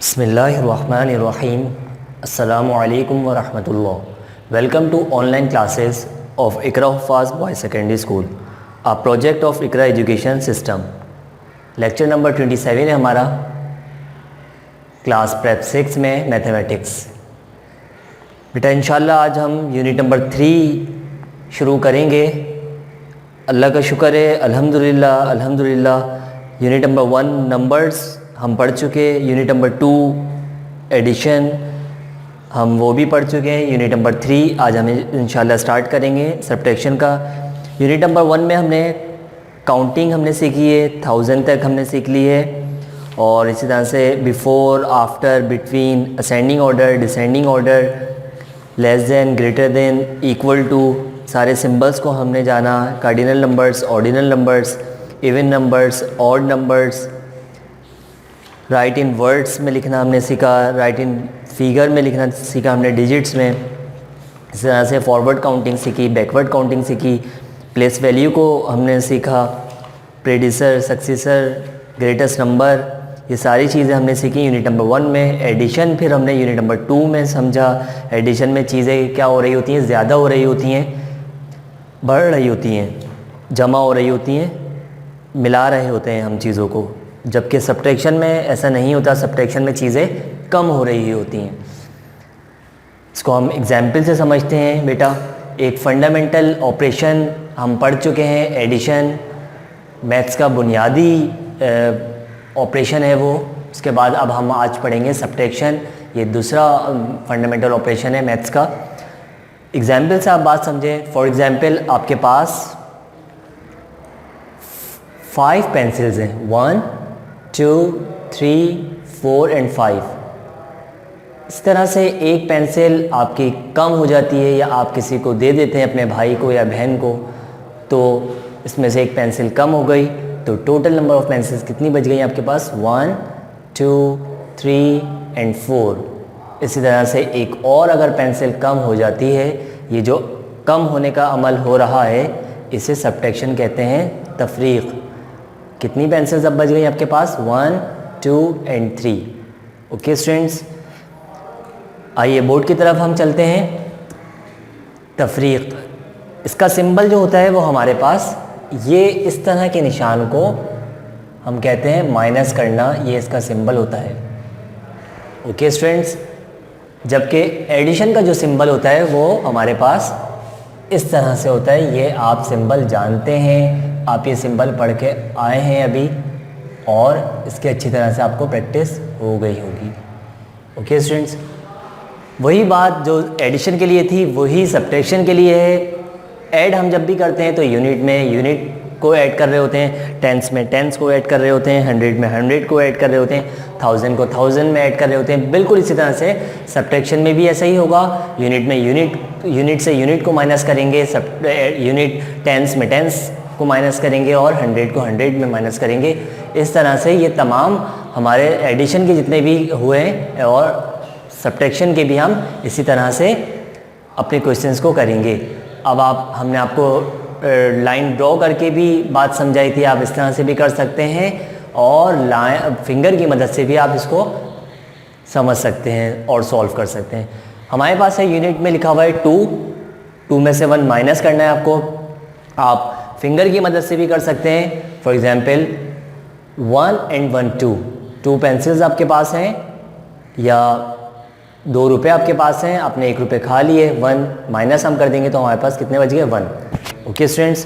बिस्मिल्लाहिर्रहमानिर्रहीम। अस्सलामु अलैकुम वरहमतुल्लाह। Welcome to online classes of Iqra Huffaz boys secondary school, a project of Iqra education system. Lecture number 27 है हमारा, क्लास प्रेप 6 में मैथमेटिक्स। बेटा इंशाल्लाह आज हम यूनिट नंबर 3 शुरू करेंगे। अल्लाह का शुक्र है, अल्हम्दुलिल्लाह अल्हम्दुलिल्लाह। यूनिट नंबर 1 नंबर्स हम पढ़ चुके, यूनिट नंबर 2 एडिशन हम वो भी पढ़ चुके हैं। यूनिट नंबर 3 आज हम इंशाल्लाह स्टार्ट करेंगे सब्ट्रैक्शन का। यूनिट नंबर 1 में हमने काउंटिंग हमने सीखी है, 1000 तक हमने सीख ली है, और इसी तरह से before, after, between, ascending order, descending order, less than, greater than, equal to, सारे सिंबल्स को हमने जाना। Cardinal numbers, ordinal numbers, even numbers, odd numbers, write in words में लिखना हमने सीखा, राइट इन फिगर में लिखना सीखा हमने डिजिट्स में। इस तरह से फॉरवर्ड काउंटिंग सीखी, बैकवर्ड काउंटिंग सीखी, प्लेस वैल्यू को हमने सीखा, प्रेडिसर, सक्सेसर, ग्रेटेस्ट नंबर, ये सारी चीज़ें हमने सीखी यूनिट नंबर 1 में। एडिशन फिर हमने यूनिट नंबर 2 में समझा। एडिशन में चीज़ें क्या हो रही होती हैं, ज़्यादा हो रही होती हैं, बढ़ रही होती हैं, जमा हो रही होती हैं, मिला रहे होते हैं हम चीज़ों को, जबकि सब्ट्रैक्शन में ऐसा नहीं होता। सब्ट्रैक्शन में चीज़ें कम हो रही होती हैं। इसको हम एग्जाम्पल से समझते हैं। बेटा एक फंडामेंटल ऑपरेशन हम पढ़ चुके हैं, एडिशन, मैथ्स का बुनियादी ऑपरेशन है वो। उसके बाद अब हम आज पढ़ेंगे सब्ट्रैक्शन, ये दूसरा फंडामेंटल ऑपरेशन है मैथ्स का। एग्जाम्पल से आप बात समझें। फॉर एग्ज़ाम्पल आपके पास 5 पेंसिल्स हैं, 1 2 3 4 एंड 5। इस तरह से एक पेंसिल आपकी कम हो जाती है या आप किसी को दे देते हैं, अपने भाई को या बहन को, तो इसमें से एक पेंसिल कम हो गई, तो टोटल नंबर ऑफ़ पेंसिल्स कितनी बच गई आपके पास? 1 2 3 एंड 4। इसी तरह से एक और अगर पेंसिल कम हो जाती है, ये जो कम होने का अमल हो रहा है, इसे सब्ट्रैक्शन कहते हैं, तफरीक़। कितनी पेंसिल्स अब बच गई आपके पास? 1 2 एंड 3। ओके स्टूडेंट्स, आइए बोर्ड की तरफ हम चलते हैं। तफरीक़, इसका सिंबल जो होता है वो हमारे पास ये इस तरह के निशान को हम कहते हैं माइनस करना, ये इसका सिंबल होता है। ओके स्टूडेंट्स, जबकि एडिशन का जो सिंबल होता है वो हमारे पास इस तरह से होता है। ये आप सिंबल जानते हैं, आप ये सिंबल पढ़ के आए हैं अभी, और इसकी अच्छी तरह से आपको प्रैक्टिस हो गई होगी। ओके स्टूडेंट्स, वही बात जो एडिशन के लिए थी वही सब्ट्रैक्शन के लिए है। ऐड हम जब भी करते हैं तो यूनिट में यूनिट को ऐड कर रहे होते हैं, टेंस में टेंस को ऐड कर रहे होते हैं, 100 में 100 को ऐड कर रहे होते हैं, 1000 को 1000 में ऐड कर रहे होते हैं। बिल्कुल इसी तरह से सब्ट्रैक्शन में भी ऐसा ही होगा। यूनिट में यूनिट से यूनिट को माइनस करेंगे, यूनिट टेंस में टेंस को माइनस करेंगे, और 100 को 100 में माइनस करेंगे। इस तरह से ये तमाम हमारे एडिशन के जितने भी हुए हैं और सब्ट्रैक्शन के भी हम इसी तरह से अपने क्वेश्चंस को करेंगे। अब हमने आपको लाइन ड्रॉ करके भी बात समझाई थी, आप इस तरह से भी कर सकते हैं, और फिंगर की मदद से भी आप इसको समझ सकते हैं और सॉल्व कर सकते हैं। हमारे पास है यूनिट में लिखा हुआ है 2 में से 1 माइनस करना है आपको। आप फिंगर की मदद से भी कर सकते हैं। फॉर एग्ज़ाम्पल 1 एंड 1 2 पेंसिल्स आपके पास हैं, या 2 रुपये आपके पास हैं, आपने 1 रुपये खा लिए, 1 माइनस हम कर देंगे तो हमारे पास कितने बच गए? 1। ओके स्टूडेंट्स,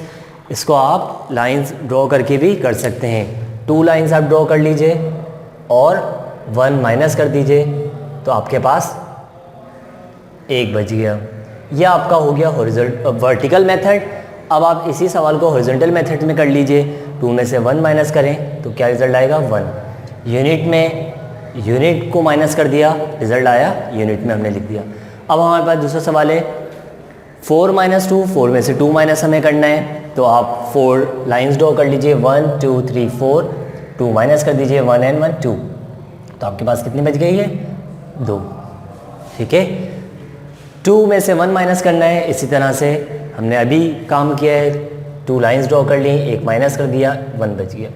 इसको आप लाइंस ड्रॉ करके भी कर सकते हैं। 2 लाइंस आप ड्रॉ कर लीजिए और 1 माइनस कर दीजिए, तो आपके पास 1 बच गया। यह आपका हो गया वर्टिकल मेथड। अब आप इसी सवाल को हॉरिजॉन्टल मेथड में कर लीजिए। 2 में से 1 माइनस करें तो क्या रिजल्ट आएगा? 1। यूनिट में यूनिट को माइनस कर दिया, रिजल्ट आया, यूनिट में हमने लिख दिया। अब हमारे पास दूसरा सवाल है 4 - 2, 4 में से 2 माइनस हमें करना है, तो आप 4 लाइंस ड्रॉ कर लीजिए, 1 2 3 4, 2 माइनस कर दीजिए, 1 एंड 1 2, तो आपके पास कितनी बच गई है? 2। ठीक है, 2 में से 1 माइनस करना है। इसी तरह से हमने अभी काम किया है, 2 लाइंस ड्रॉ कर ली, 1 माइनस कर दिया, 1 बच गया।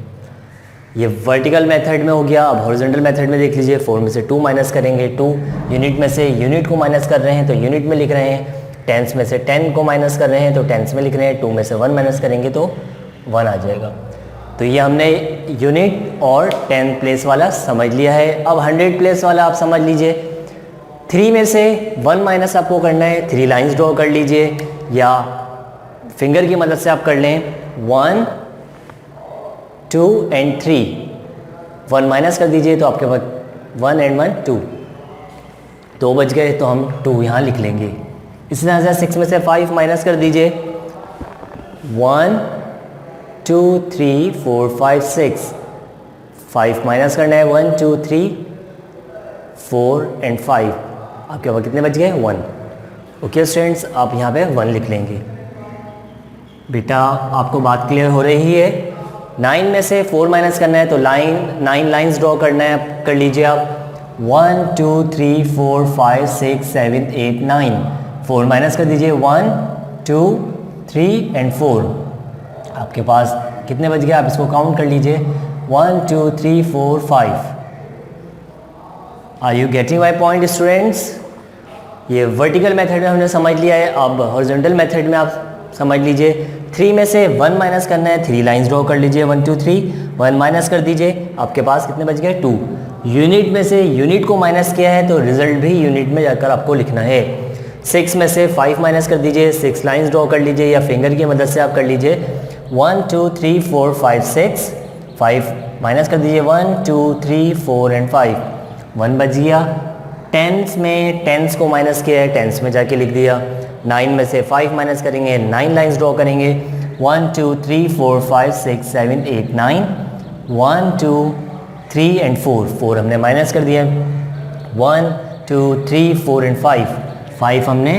ये वर्टिकल मेथड में हो गया। अब हॉरिजॉन्टल मेथड में देख लीजिए, 4 में से 2 माइनस करेंगे, 2 यूनिट में से यूनिट को माइनस कर रहे हैं तो यूनिट में लिख रहे हैं, टेंस में से 10 को माइनस कर रहे हैं तो टेंस में लिख रहे हैं, 2 में से 1 माइनस करेंगे तो 1 आ जाएगा। तो ये हमने यूनिट और 10 प्लेस वाला समझ लिया है। अब 100 प्लेस वाला आप समझ लीजिए। 3 में से 1 माइनस आपको करना है, 3 लाइन्स ड्रॉ कर लीजिए या फिंगर की मदद से आप कर लें। 1 2 एंड 3, 1 माइनस कर दीजिए तो आपके पास 1 एंड 1 2, 2 बच गए तो हम 2 यहाँ लिख लेंगे। इसी तरह से 6 में से 5 माइनस कर दीजिए। 1 2 3 4 5 6, 5 माइनस करना है, 1 2 3 4 एंड 5, आपके पास कितने बच गए? 1। ओके स्टूडेंट्स, आप यहाँ पे 1 लिख लेंगे। बेटा आपको बात क्लियर हो रही है? 9 में से 4 माइनस करना है तो 9 लाइन्स ड्रॉ करना है, कर लीजिए आप। 1 2 3 4 5 6 7 8 9, 4 माइनस कर दीजिए, 1 2 3 एंड 4, आपके पास कितने बच गए? आप इसको काउंट कर लीजिए। 1 2 3 4 5। Are you getting my point students? ये वर्टिकल मेथड में हमने समझ लिया है। अब हॉरिजॉन्टल मेथड में आप समझ लीजिए। 3 में से 1 माइनस करना है, 3 लाइन्स ड्रॉ कर लीजिए। 1 2 3, 1 माइनस कर दीजिए, आपके पास कितने बच गए? 2। यूनिट में से यूनिट को माइनस किया है तो रिजल्ट भी यूनिट में जाकर आपको लिखना है। 6 में से 5 माइनस कर दीजिए, 6 लाइन्स ड्रॉ कर लीजिए या फिंगर की मदद से आप कर लीजिए। 1 2 3 4 5 6, 5 माइनस कर दीजिए, 1 2 3 4 एंड 5, 1 बच गया। टेंस में टेंस को माइनस किया है, टेंस में जाके लिख दिया। 9 में से 5 माइनस करेंगे, 9 लाइन्स ड्रॉ करेंगे। 1 2 3 4 5 6 7 8 9, 1 2 3 एंड 4, 4 हमने माइनस कर दिया। 1 2 3 4 एंड 5, 5 हमने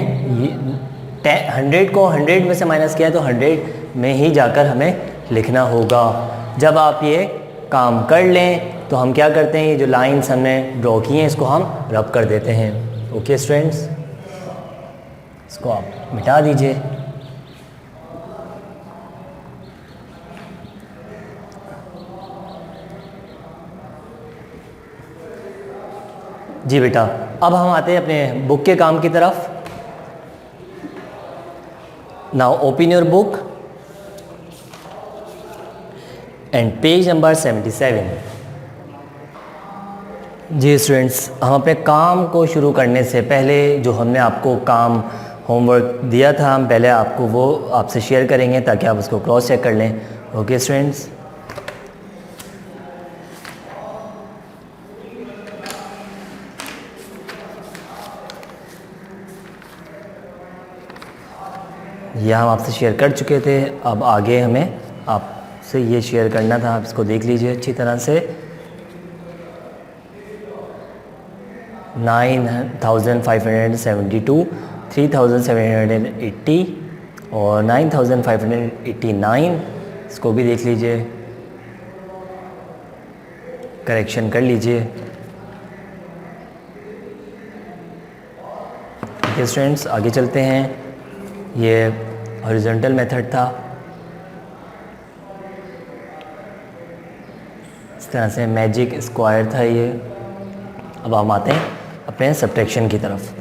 100 को 100 में से माइनस किया तो 100 में ही जाकर हमें लिखना होगा। जब आप ये काम कर लें तो हम क्या करते हैं, ये जो लाइन्स हमने ड्रॉ की हैं इसको हम रब कर देते हैं। ओके स्टूडेंट्स, इसको आप मिटा दीजिए। जी बेटा, अब हम आते हैं अपने बुक के काम की तरफ। Now open your book and page number 77। जी स्टूडेंट्स, हम अपने काम को शुरू करने से पहले जो हमने आपको काम होमवर्क दिया था, हम पहले आपको वो आपसे शेयर करेंगे ताकि आप उसको क्रॉस चेक कर लें। ओके स्टूडेंट्स, यह हम आपसे शेयर कर चुके थे। अब आगे हमें आपसे ये शेयर करना था, आप इसको देख लीजिए अच्छी तरह से। 9572, 3780 और 9589, इसको भी देख लीजिए, करेक्शन कर लीजिए। ओके स्टूडेंट्स, आगे चलते हैं। ये हॉरिजॉन्टल मेथड था, इस तरह से मैजिक स्क्वायर था ये। अब हम आते हैं अपने सब्ट्रैक्शन की तरफ।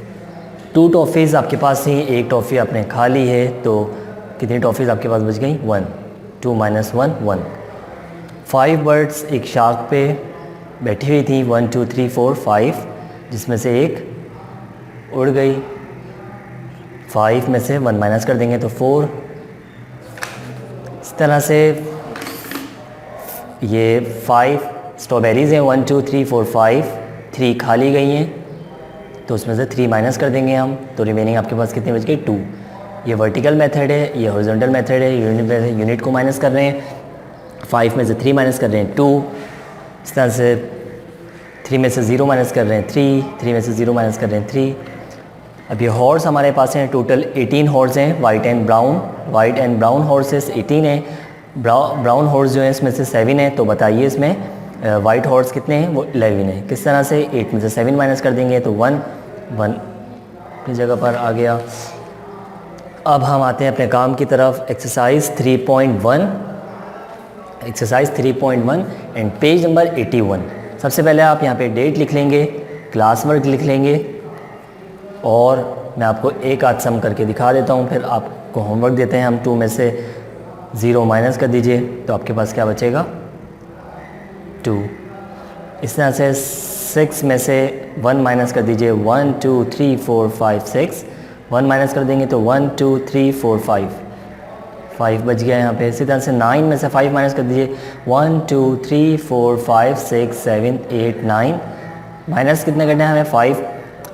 2 टॉफ़ीज़ आपके पास थी, 1 टॉफ़ी आपने खा ली है, तो कितनी टॉफ़ीज़ आपके पास बच गई? 1। 2 - 1 1। 5 बर्ड्स एक शार्क पे बैठी हुई थी, 1 2 3 4 5, जिसमें से एक उड़ गई। 5 में से 1 माइनस कर देंगे तो 4। इस तरह से ये 5 स्ट्रॉबेरीज़ हैं, 1 2 3 4 5, 3 खा ली गई हैं तो उसमें से 3 माइनस कर देंगे हम, तो रिमेनिंग आपके पास कितनी बच गई? 2। ये वर्टिकल मेथड है, ये हॉरिजॉन्टल मेथड है। यूनिट को माइनस कर रहे हैं, 5 में से 3 माइनस कर रहे हैं 2। इस तरह से 3 में से 0 माइनस कर रहे हैं 3, 3 में से 0 माइनस कर रहे हैं 3। अब ये हॉर्स हमारे पास हैं, टोटल 18 हॉर्स हैं, वाइट एंड ब्राउन हॉर्सेस 18 हैं। ब्राउन हॉर्स जो है इसमें से 7 है, तो बताइए इसमें वाइट हॉर्स कितने हैं? वो 11 है। किस तरह से? 8 में से 7 माइनस कर देंगे तो 1 की जगह पर आ गया। अब हम आते हैं अपने काम की तरफ। Exercise 3.1 exercise 3.1 and page number 81। सबसे पहले आप यहाँ पे डेट लिख लेंगे, क्लास वर्क लिख लेंगे और मैं आपको एक आध सम करके दिखा देता हूँ, फिर आपको होमवर्क देते हैं हम। 2 में से 0 माइनस कर दीजिए तो आपके पास क्या बचेगा 2। इस तरह से 6 में से 1 माइनस कर दीजिए, 1 2 3 4 5 6, 1 माइनस कर देंगे तो 1 2 3 4 5 बच गया यहाँ पे। इसी तरह से 9 में से 5 माइनस कर दीजिए, 1 2 3 4 5 6 7 8 9, माइनस कितने करने हैं हमें 5,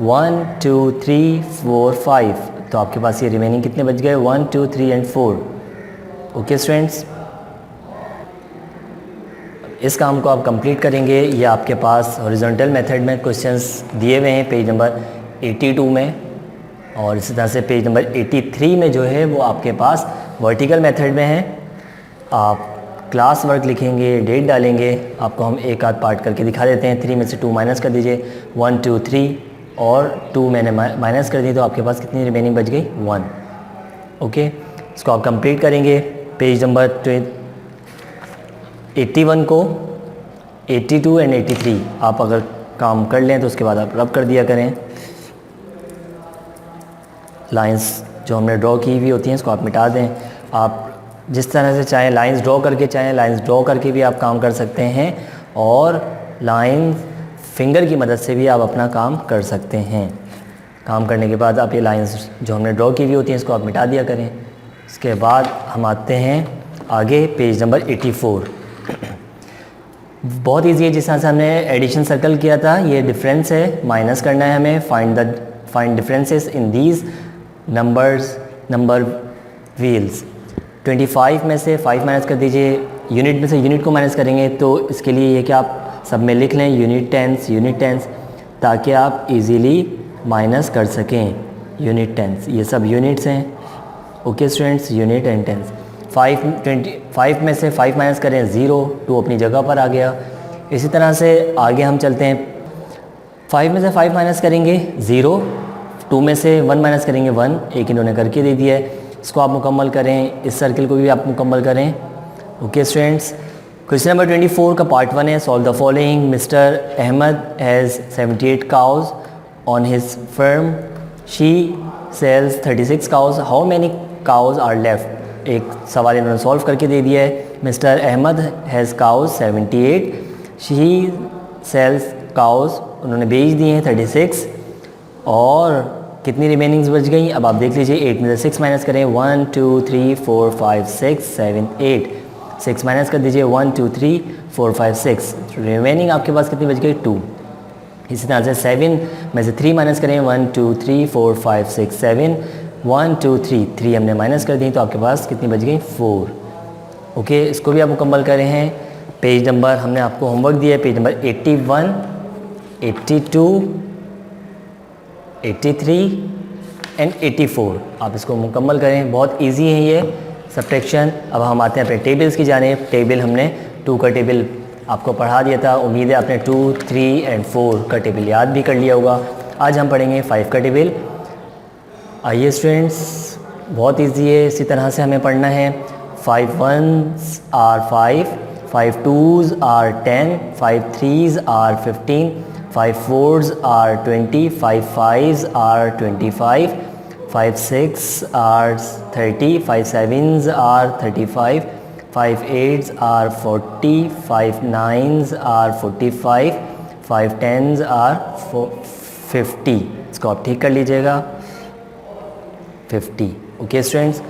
1 2 3 4 5, तो आपके पास ये रिमेनिंग कितने बच गए 1 2 3 एंड 4। ओके स्टूडेंट्स, इस काम को आप कंप्लीट करेंगे। ये आपके पास हॉरिजॉन्टल मेथड में क्वेश्चंस दिए हुए हैं पेज नंबर 82 में, और इसी तरह से पेज नंबर 83 में जो है वो आपके पास वर्टिकल मेथड में है। आप क्लास वर्क लिखेंगे, डेट डालेंगे, आपको हम एक आध पार्ट करके दिखा देते हैं। 3 में से 2 माइनस कर दीजिए, 1 2 3, और 2 मैंने माइनस कर दी तो आपके पास कितनी रिमेनिंग बच गई 1। ओके, इसको आप कंप्लीट करेंगे। पेज नंबर 81 को 82 एंड 83 आप अगर काम कर लें तो उसके बाद आप रब कर दिया करें। लाइंस जो हमने ड्रॉ की हुई होती हैं इसको आप मिटा दें। आप जिस तरह से चाहें लाइंस ड्रॉ करके, चाहें लाइंस ड्रॉ करके भी आप काम कर सकते हैं, और लाइन फिंगर की मदद से भी आप अपना काम कर सकते हैं। काम करने के बाद आप ये लाइंस जो हमने ड्रॉ की हुई होती हैं इसको आप मिटा दिया करें। इसके बाद हम आते हैं आगे पेज नंबर 84। बहुत ईजी है, जिस तरह से हमने एडिशन सर्कल किया था, ये डिफरेंस है, माइनस करना है हमें। Find differences in these number wheels. 25 में से 5 माइनस कर दीजिए, यूनिट में से यूनिट को माइनस करेंगे तो इसके लिए ये कि आप सब में लिख लें यूनिट टेंस, ताकि आप इजीली माइनस कर सकें। यूनिट टेंस, ये सब यूनिट्स हैं। Okay students, unit and tens. 5 में से 5 माइनस करें 0, 2 अपनी जगह पर आ गया। इसी तरह से आगे हम चलते हैं। 5 में से 5 माइनस करेंगे 0, 2 में से 1 माइनस करेंगे 1, एक इन्होंने करके दे दिया है। इसको आप मुकम्मल करें, इस सर्किल को भी आप मुकम्मल करें। ओके स्टूडेंट्स, क्वेश्चन नंबर 24 का पार्ट 1 है। Solve the following. Mister Ahmed has 78 cows on his farm, she sells 36 cows, how many cows are left. एक सवाल इन्होंने सॉल्व करके दे दिया है। Mister Ahmed has cows 78, she sells cows उन्होंने बेच दिए हैं 36, और कितनी रिमेनिंग्स बच गई अब आप देख लीजिए। 8 में से 6 माइनस करें, 1 2 3 4 5 6 7 8, 6 माइनस कर दीजिए, 1 2 3 4 5 6, रिमेनिंग आपके पास कितनी बच गई 2। इसी तरह से 7 में से 3 माइनस करें, 1 2 3 4 5 6 7, 1 2 3 हमने माइनस कर दी तो आपके पास कितनी बच गई 4। ओके, इसको भी आप मुकम्मल कर रहे हैं। पेज नंबर हमने आपको होमवर्क दिया है, पेज नंबर 81, 82, 83 एंड 84 आप इसको मुकम्मल करें। बहुत इजी है ये सब्ट्रैक्शन। अब हम आते हैं अपने टेबल्स की जानिब। टेबल हमने 2 का टेबल आपको पढ़ा दिया था, उम्मीद है आपने 2, 3 एंड 4 का टेबल याद भी कर लिया होगा। आज हम पढ़ेंगे 5 का टेबल। आइए स्टूडेंट्स, बहुत इजी है, इसी तरह से हमें पढ़ना है। 5 1s are 5, 5 2s are 10, 5 3s are 15, 5 4s are 20, 5 5s are 25, 5 6 are 30, 5 7s are 35, 5 8s are 40, 5 9s are 45, 5 10s are 50। इसको आप ठीक कर लीजिएगा 50। ओके स्टूडेंट्स,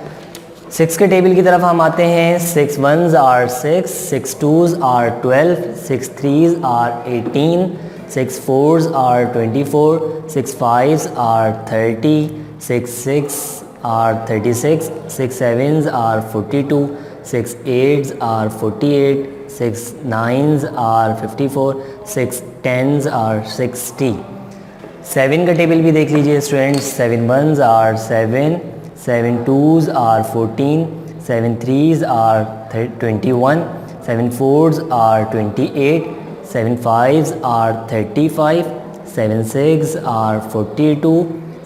6 के टेबल की तरफ हम आते हैं। 6 1s are 6, 6 2s are 12, 6 3s are 18, 6 4s are 24, 6 5s are 30, 6 6 are 36, 6 7s are 42, 6 8s are 48, 6 9s are 54, 6 10s are 60। 7 का टेबल भी देख लीजिए students. 7 1s are 7, 7 2s are 14, 7 3s are 21, 7 4s are 28, 7 5s are 35, 7 6s are 42,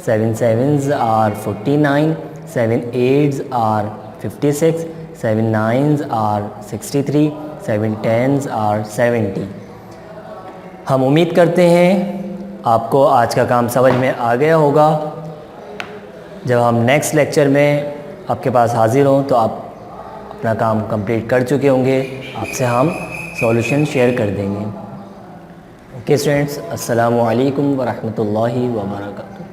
7 7s are 49, 7 8s are 56, 7 9s are 63, 7 10s are 70। हम उम्मीद करते हैं आपको आज का काम समझ में आ गया होगा। जब हम नेक्स्ट लेक्चर में आपके पास हाज़िर हों तो आप अपना काम कंप्लीट कर चुके होंगे, आपसे हम सॉल्यूशन शेयर कर देंगे। ओके स्टूडेंट्स, अस्सलामु अलैकुम व रहमतुल्लाहि व बरकातुहू।